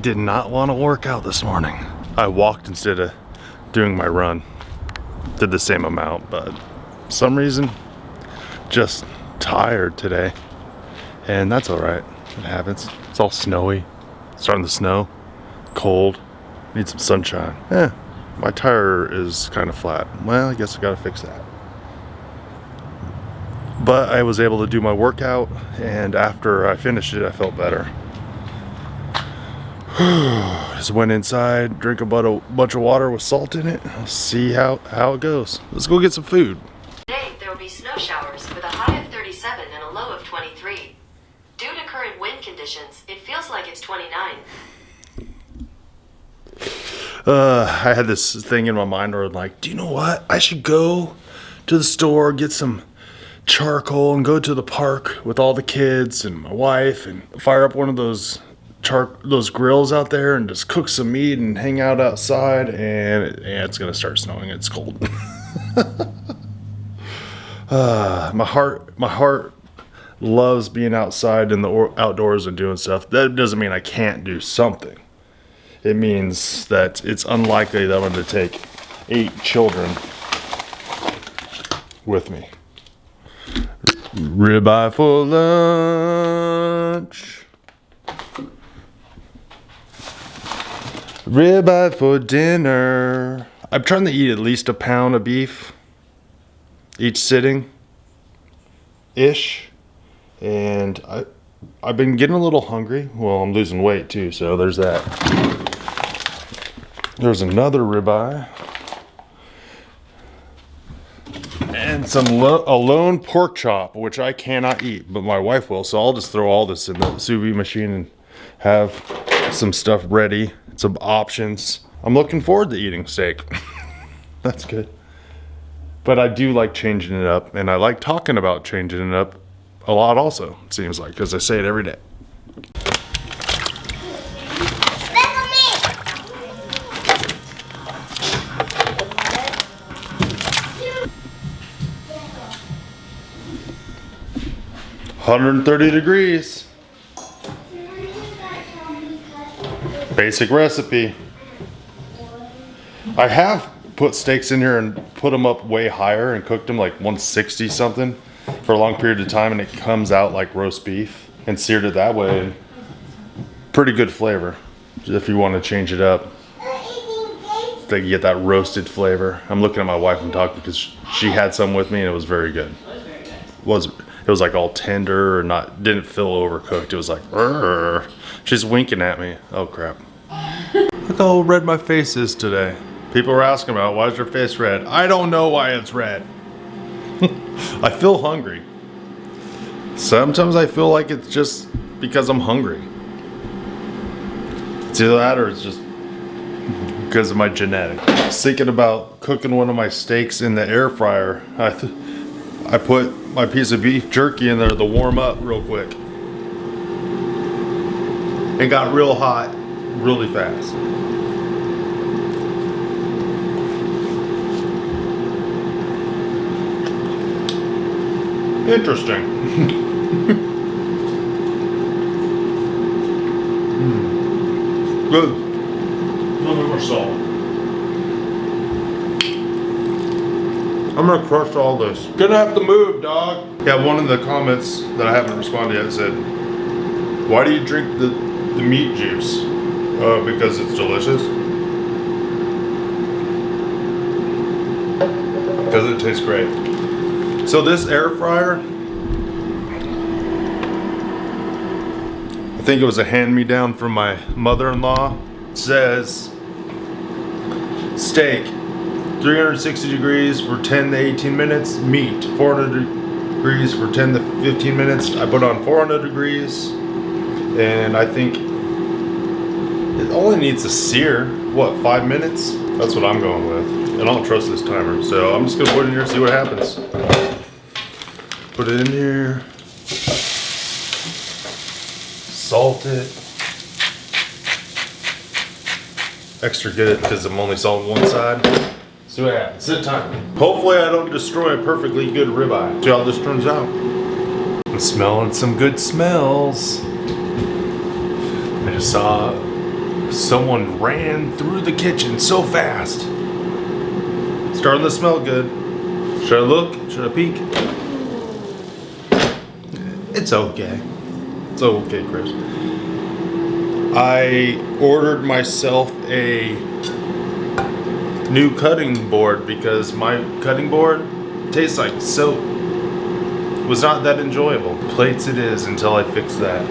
Did not want to work out this morning. I walked instead of doing my run. Did the same amount, but for some reason, just tired today. And that's all right. It happens. It's all snowy. Starting to snow. Cold. Need some sunshine. My tire is kind of flat. Well, I guess I gotta fix that. But I was able to do my workout, and after I finished it, I felt better. Just went inside, drank a bunch of water with salt in it. I'll see how it goes. Let's go get some food. Today, there will be snow showers with a high of 37 and a low of 23. Due to current wind conditions, it feels like it's 29. I had this thing in my mind where I'm like, do you know what? I should go to the store, get some charcoal, and go to the park with all the kids and my wife and fire up one of those grills out there and just cook some meat and hang out outside. And it's gonna start snowing. It's cold. My heart loves being outside in the outdoors and doing stuff. That doesn't mean I can't do something. It means that it's unlikely that I'm going to take 8 children with me. Ribeye for lunch. Ribeye for dinner. I'm trying to eat at least a pound of beef each sitting ish. And I've been getting a little hungry. Well, I'm losing weight too, so there's that. There's another ribeye. And a lone pork chop, which I cannot eat, but my wife will. So I'll just throw all this in the sous vide machine and have some stuff ready, some options. I'm looking forward to eating steak. That's good. But I do like changing it up, and I like talking about changing it up a lot also, it seems like, because I say it every day. $130 degrees. Basic recipe. I have put steaks in here and put them up way higher and cooked them like 160 something for a long period of time, and it comes out like roast beef, and seared it that way. And pretty good flavor if you want to change it up. So you get that roasted flavor. I'm looking at my wife and talking because she had some with me and it was very good. It was like all tender and didn't feel overcooked. It was like, "Rrr." She's winking at me. Oh crap. Look how red my face is today. People were asking about, why is your face red? I don't know why it's red. I feel hungry. Sometimes I feel like it's just because I'm hungry. It's either that or it's just because of my genetics. I was thinking about cooking one of my steaks in the air fryer. I put my piece of beef jerky in there to warm up real quick. It got real hot really fast. Interesting. Good. A little bit more salt. I'm gonna crush all this. Gonna have to move, dog. Yeah, one of the comments that I haven't responded yet said, why do you drink the meat juice? Because it's delicious. Because it tastes great. So this air fryer, I think it was a hand-me-down from my mother-in-law. It says steak 360 degrees for 10 to 18 minutes, meat 400 degrees for 10 to 15 minutes. I put on 400 degrees, and I think it only needs to sear, what, 5 minutes? That's what I'm going with. And I don't trust this timer, so I'm just gonna put it in here and see what happens. Put it in here. Salt it. Extra good because I'm only salting one side. See what happens. Sit time. Hopefully I don't destroy a perfectly good ribeye. See how this turns out. I'm smelling some good smells. I just saw Someone ran through the kitchen so fast. Starting to smell good. Should I look? Should I peek? It's okay. It's okay, Chris. I ordered myself a new cutting board because my cutting board tastes like soap. It was not that enjoyable. Plates it is until I fix that.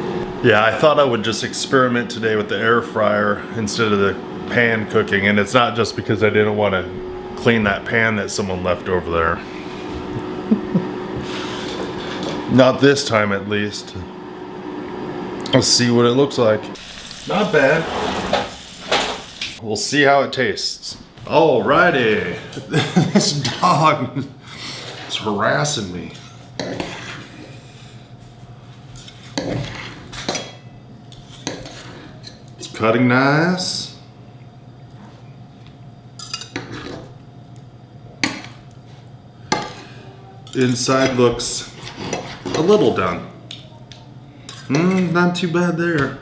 Yeah, I thought I would just experiment today with the air fryer instead of the pan cooking, and it's not just because I didn't want to clean that pan that someone left over there. Not this time, at least. Let's see what it looks like. Not bad. We'll see how it tastes. Alrighty. This dog is harassing me. It's cutting nice. Inside looks a little done. Not too bad there.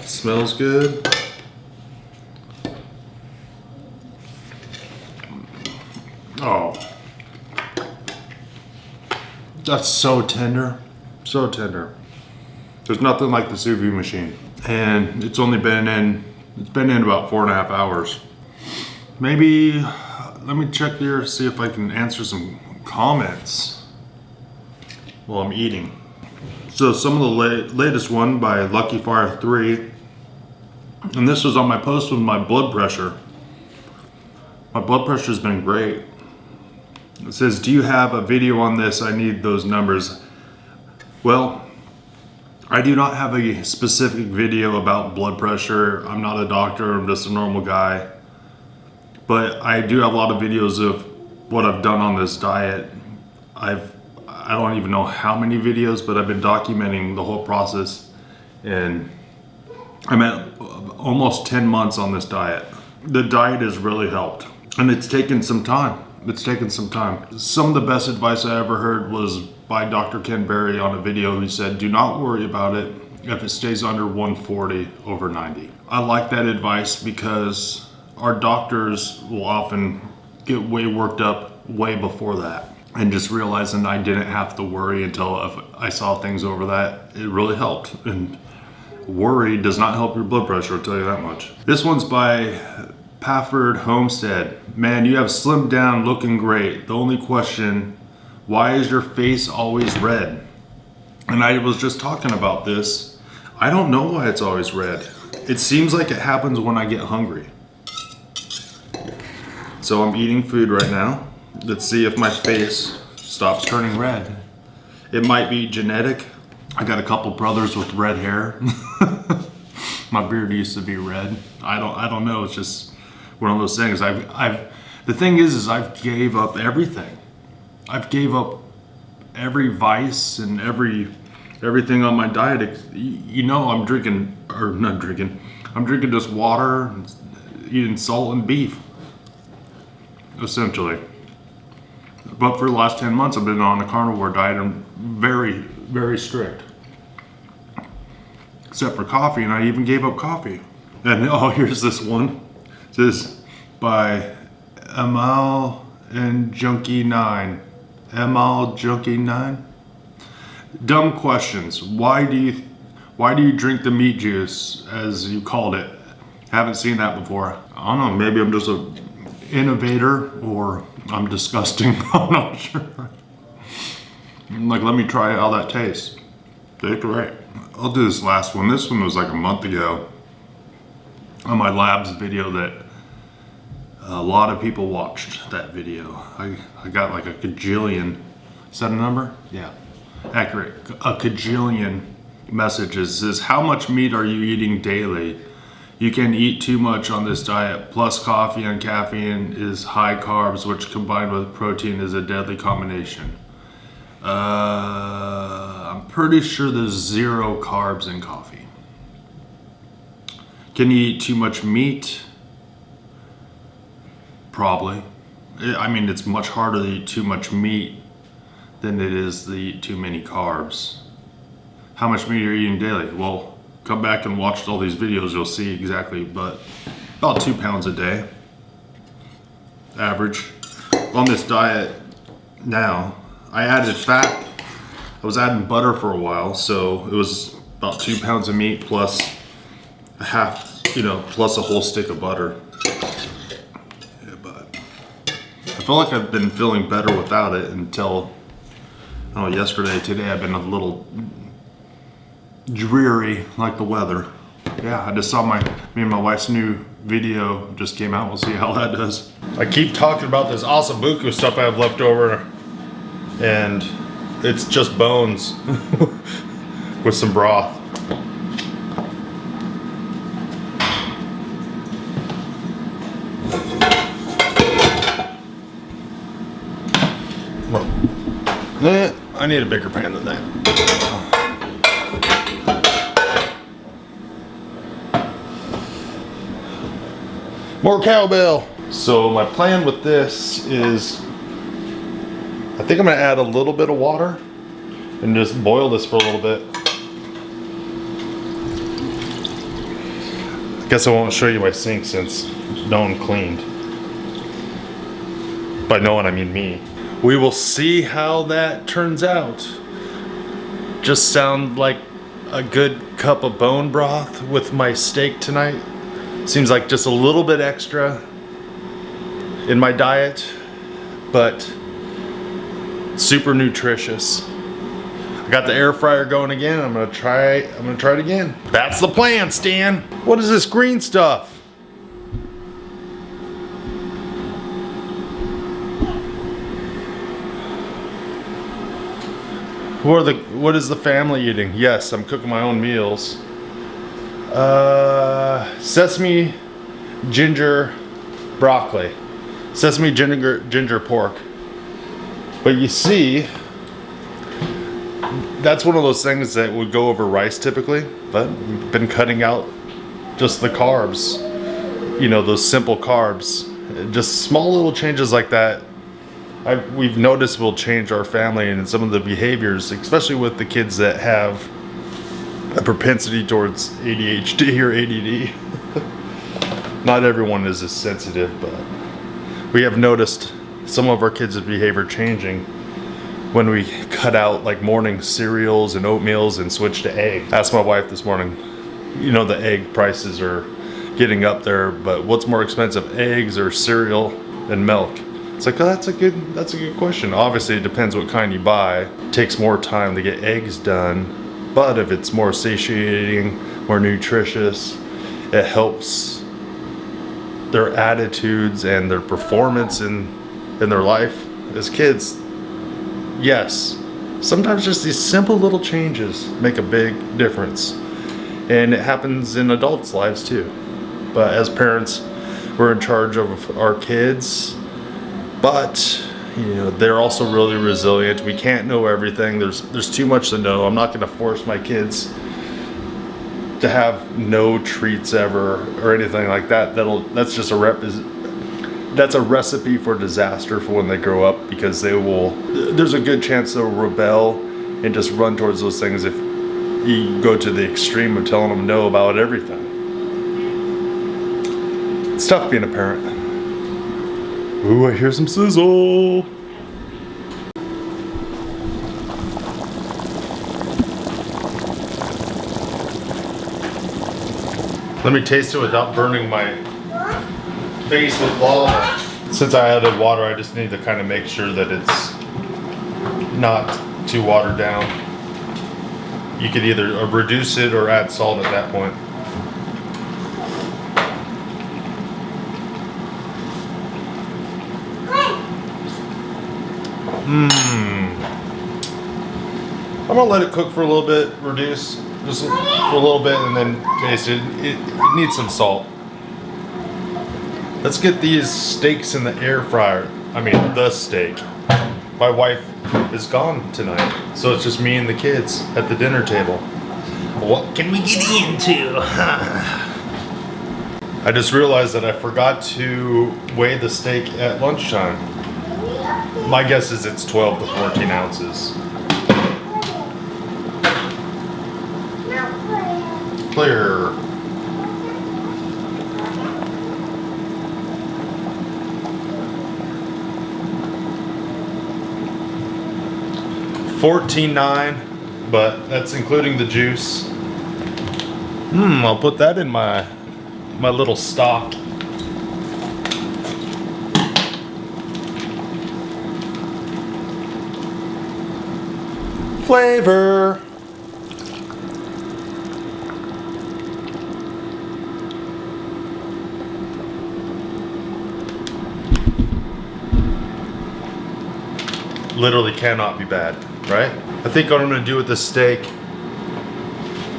Smells good. Oh, that's so tender, so tender. There's nothing like the sous vide machine, and it's been in about 4.5 hours. Maybe let me check here, see if I can answer some comments while I'm eating. So some of the latest one by Lucky Fire 3, and this was on my post with my blood pressure. My blood pressure has been great. It says, do you have a video on this? I need those numbers. Well, I do not have a specific video about blood pressure. I'm not a doctor, I'm just a normal guy. But I do have a lot of videos of what I've done on this diet. I don't even know how many videos, but I've been documenting the whole process. And I'm at almost 10 months on this diet. The diet has really helped. And it's taken some time. It's taken some time. Some of the best advice I ever heard was by Dr. Ken Berry on a video who said, do not worry about it if it stays under 140 over 90. I like that advice because our doctors will often get way worked up way before that. And just realizing I didn't have to worry until if I saw things over that, it really helped. And worry does not help your blood pressure, I'll tell you that much. This one's by Pafford Homestead. Man, you have slimmed down, looking great. The only question, why is your face always red? And I was just talking about this. I don't know why it's always red. It seems like it happens when I get hungry. So I'm eating food right now. Let's see if my face stops turning red. It might be genetic. I got a couple brothers with red hair. My beard used to be red. I don't know. It's just one of those things. The thing is I've gave up everything. I've gave up every vice and everything on my diet. You know, I'm drinking just water, and eating salt and beef, essentially. But for the last 10 months, I've been on a carnivore diet and very, very strict. Except for coffee, and I even gave up coffee. And oh, here's this one. This is by Amal and Junkie 9. Amal Junkie 9. Dumb questions. Why do you drink the meat juice, as you called it? Haven't seen that before. I don't know. Maybe I'm just a innovator, or I'm disgusting. I'm not sure. Like, let me try how that tastes. Take right. I'll do this last one. This one was like a month ago on my labs video that a lot of people watched that video. I got like a cajillion. Is that a number? Yeah. Accurate. A cajillion messages. It says, how much meat are you eating daily? You can eat too much on this diet, plus coffee and caffeine is high carbs, which combined with protein is a deadly combination. I'm pretty sure there's 0 carbs in coffee. Can you eat too much meat? Probably. I mean, it's much harder to eat too much meat than it is to eat too many carbs. How much meat are you eating daily? Well, come back and watch all these videos, you'll see exactly, but about 2 pounds a day, average. On this diet now, I added fat. I was adding butter for a while, so it was about 2 pounds of meat plus a half, plus a whole stick of butter. Yeah, but I feel like I've been feeling better without it until, I don't know, yesterday, today I've been a little dreary, like the weather. Yeah, I just saw me and my wife's new video just came out. We'll see how that does. I keep talking about this asabuku stuff I have left over, and it's just bones with some broth. I need a bigger pan than that. More cowbell. So my plan with this is, I think I'm gonna add a little bit of water and just boil this for a little bit. I guess I won't show you my sink since no one cleaned. By no one, I mean me. We will see how that turns out. Just sound like a good cup of bone broth with my steak tonight. Seems like just a little bit extra in my diet, but super nutritious. I got the air fryer going again. I'm gonna try it again. That's the plan, Stan. What is this green stuff? What is the family eating? Yes, I'm cooking my own meals. Sesame, ginger, broccoli. Sesame, ginger, pork. But you see, that's one of those things that would go over rice typically, but we've been cutting out just the carbs. Those simple carbs. Just small little changes like that we've noticed will change our family and some of the behaviors, especially with the kids that have a propensity towards ADHD or ADD. Not everyone is as sensitive, but we have noticed some of our kids' behavior changing when we cut out like morning cereals and oatmeals and switch to egg. Asked my wife this morning, the egg prices are getting up there, but what's more expensive, eggs or cereal and milk? It's like, oh, that's a good question. Obviously, it depends what kind you buy. It takes more time to get eggs done, but if it's more satiating, more nutritious, it helps their attitudes and their performance in their life as kids. Yes, sometimes just these simple little changes make a big difference, and it happens in adults' lives too. But as parents, we're in charge of our kids. But they're also really resilient. We can't know everything. There's too much to know. I'm not going to force my kids to have no treats ever or anything like that. That's just that's a recipe for disaster for when they grow up, because there's a good chance they'll rebel and just run towards those things if you go to the extreme of telling them no about everything. It's tough being a parent. Ooh, I hear some sizzle. Let me taste it without burning my face with lava. Since I added water, I just need to kind of make sure that it's not too watered down. You could either reduce it or add salt at that point. I'm gonna let it cook for a little bit, reduce just for a little bit, and then taste it. It needs some salt. Let's get these steaks in the air fryer. I mean, the steak. My wife is gone tonight, so it's just me and the kids at the dinner table. What can we get into? I just realized that I forgot to weigh the steak at lunchtime. My guess is it's 12 to 14 ounces. Clear. $14.9, but that's including the juice. I'll put that in my little stock. Flavor. Literally cannot be bad, right? I think what I'm gonna do with this steak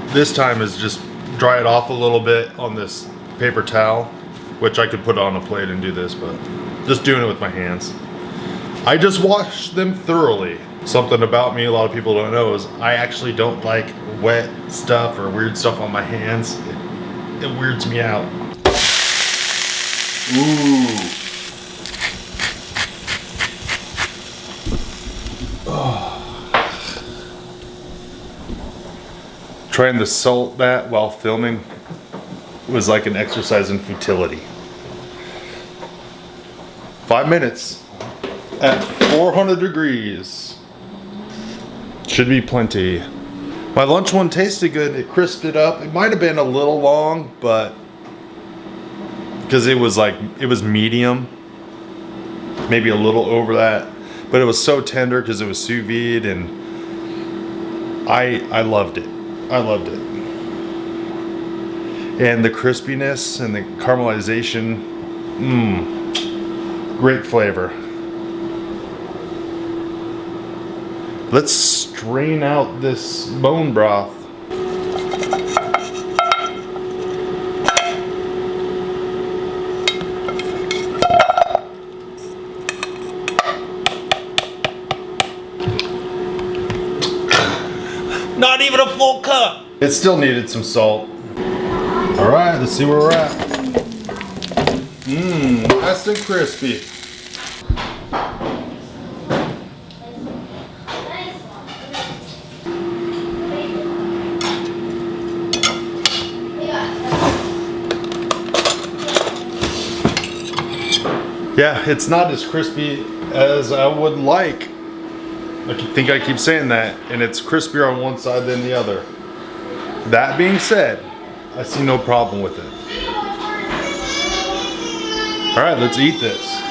this time is just dry it off a little bit on this paper towel, which I could put on a plate and do this, but just doing it with my hands. I just wash them thoroughly. Something about me a lot of people don't know is I actually don't like wet stuff or weird stuff on my hands. It weirds me out. Ooh. Trying to salt that while filming was like an exercise in futility. 5 minutes at 400 degrees. Should be plenty. My lunch one tasted good. It crisped it up. It might have been a little long, but because it was medium, maybe a little over that, but it was so tender because it was sous vide, and I loved it. I loved it. And the crispiness and the caramelization, great flavor. Let's strain out this bone broth. Not even a full cup. It still needed some salt. All right, let's see where we're at. Nice and crispy. Yeah, it's not as crispy as I would like. I think I keep saying that, and it's crispier on one side than the other. That being said, I see no problem with it. All right, let's eat this.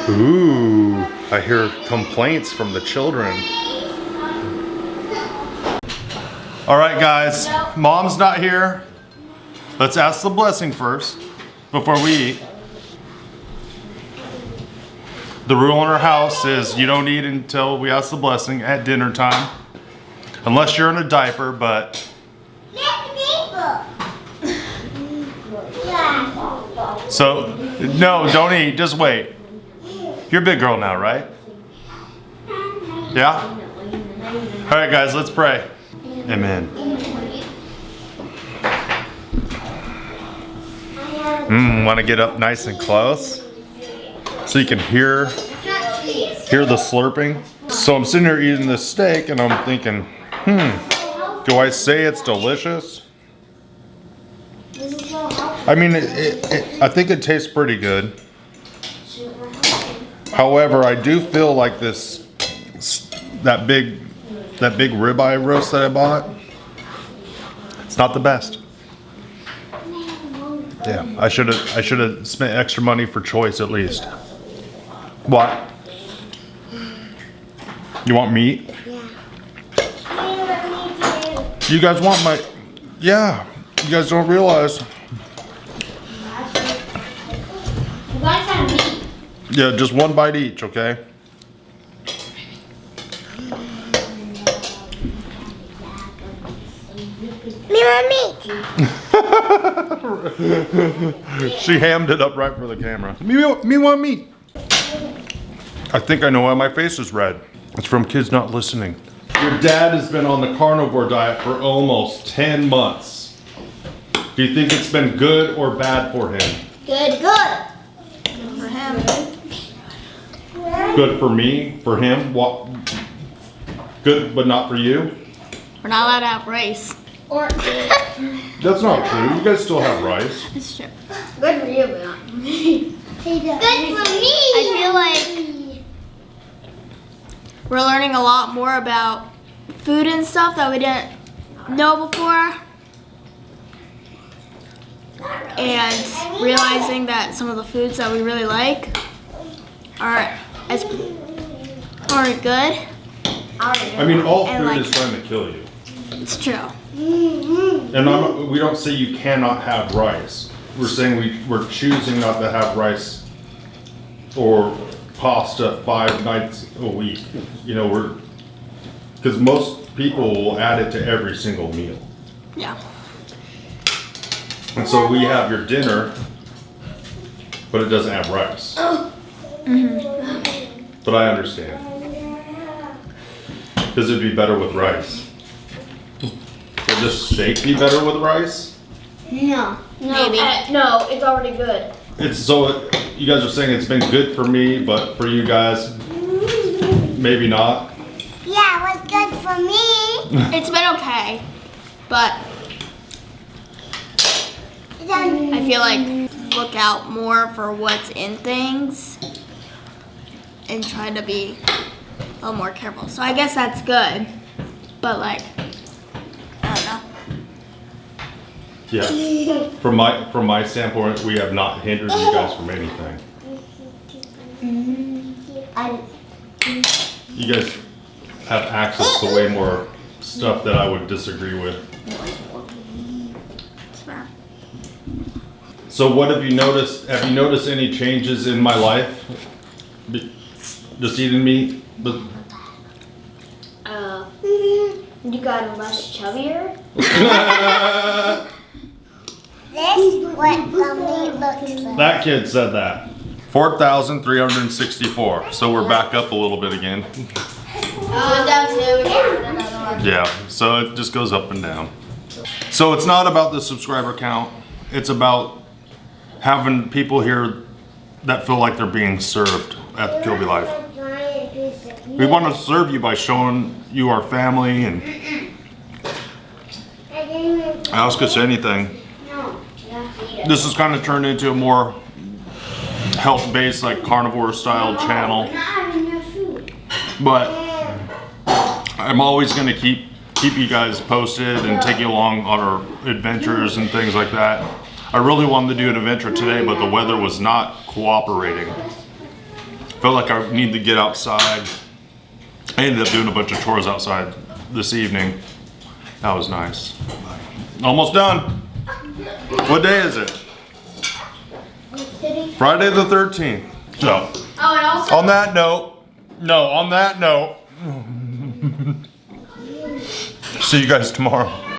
Ooh, I hear complaints from the children. All right, guys, Mom's not here. Let's ask the blessing first before we eat. The rule in our house is you don't eat until we ask the blessing at dinner time. Unless you're in a diaper, but... So, no, don't eat, just wait. You're a big girl now, right? Yeah? All right, guys, let's pray. Amen. Want to get up nice and close? So you can hear the slurping. So I'm sitting here eating this steak and I'm thinking, do I say it's delicious? I mean, I think it tastes pretty good. However, I do feel like that big ribeye roast that I bought, it's not the best. Yeah, I should have spent extra money for choice at least. What? You want meat? Yeah. You guys want my... Yeah. You guys don't realize. You guys have meat. Yeah, just one bite each, okay? Me want meat. She hammed it up right for the camera. Me want meat. I think I know why my face is red. It's from kids not listening. Your dad has been on the carnivore diet for almost 10 months. Do you think it's been good or bad for him? Good. Good for him. good for me, for him, what? Good, but not for you? We're not allowed to have rice. Or That's not true. You guys still have rice. It's true. good for you, but not for me. Good for me. I feel like we're learning a lot more about food and stuff that we didn't know before. And realizing that some of the foods that we really like aren't good. I mean, all And food like- is trying to kill you. It's true. And we don't say you cannot have rice. We're saying we're choosing not to have rice or pasta 5 nights a week. You know, because most people will add it to every single meal. Yeah. And so we have your dinner, but it doesn't have rice. But I understand. Because it'd be better with rice. Would this steak be better with rice? No. Maybe. No, it's already good. You guys are saying it's been good for me, but for you guys, maybe not. Yeah, it was good for me. It's been okay. But I feel like look out more for what's in things and try to be a little more careful. So I guess that's good. But like, I don't know. Yeah. From my standpoint, we have not hindered you guys from anything. You guys have access to way more stuff that I would disagree with. It's fair. So what have you noticed? Have you noticed any changes in my life? Just eating meat? But You got less chubbier. This what the meat looks like. that kid said that. 4,364. So we're back up a little bit again. Down to another one. Yeah, so it just goes up and down. So it's not about the subscriber count. It's about having people here that feel like they're being served at Joby Life. We want to serve you by showing you our family, and I was gonna say anything. This has kind of turned into a more health-based, like carnivore style channel. But I'm always gonna keep you guys posted and take you along on our adventures and things like that. I really wanted to do an adventure today, but the weather was not cooperating. Felt like I need to get outside. I ended up doing a bunch of chores outside this evening. That was nice. Almost done. What day is it? Friday the 13th. So, Oh, and also. on that note, see you guys tomorrow.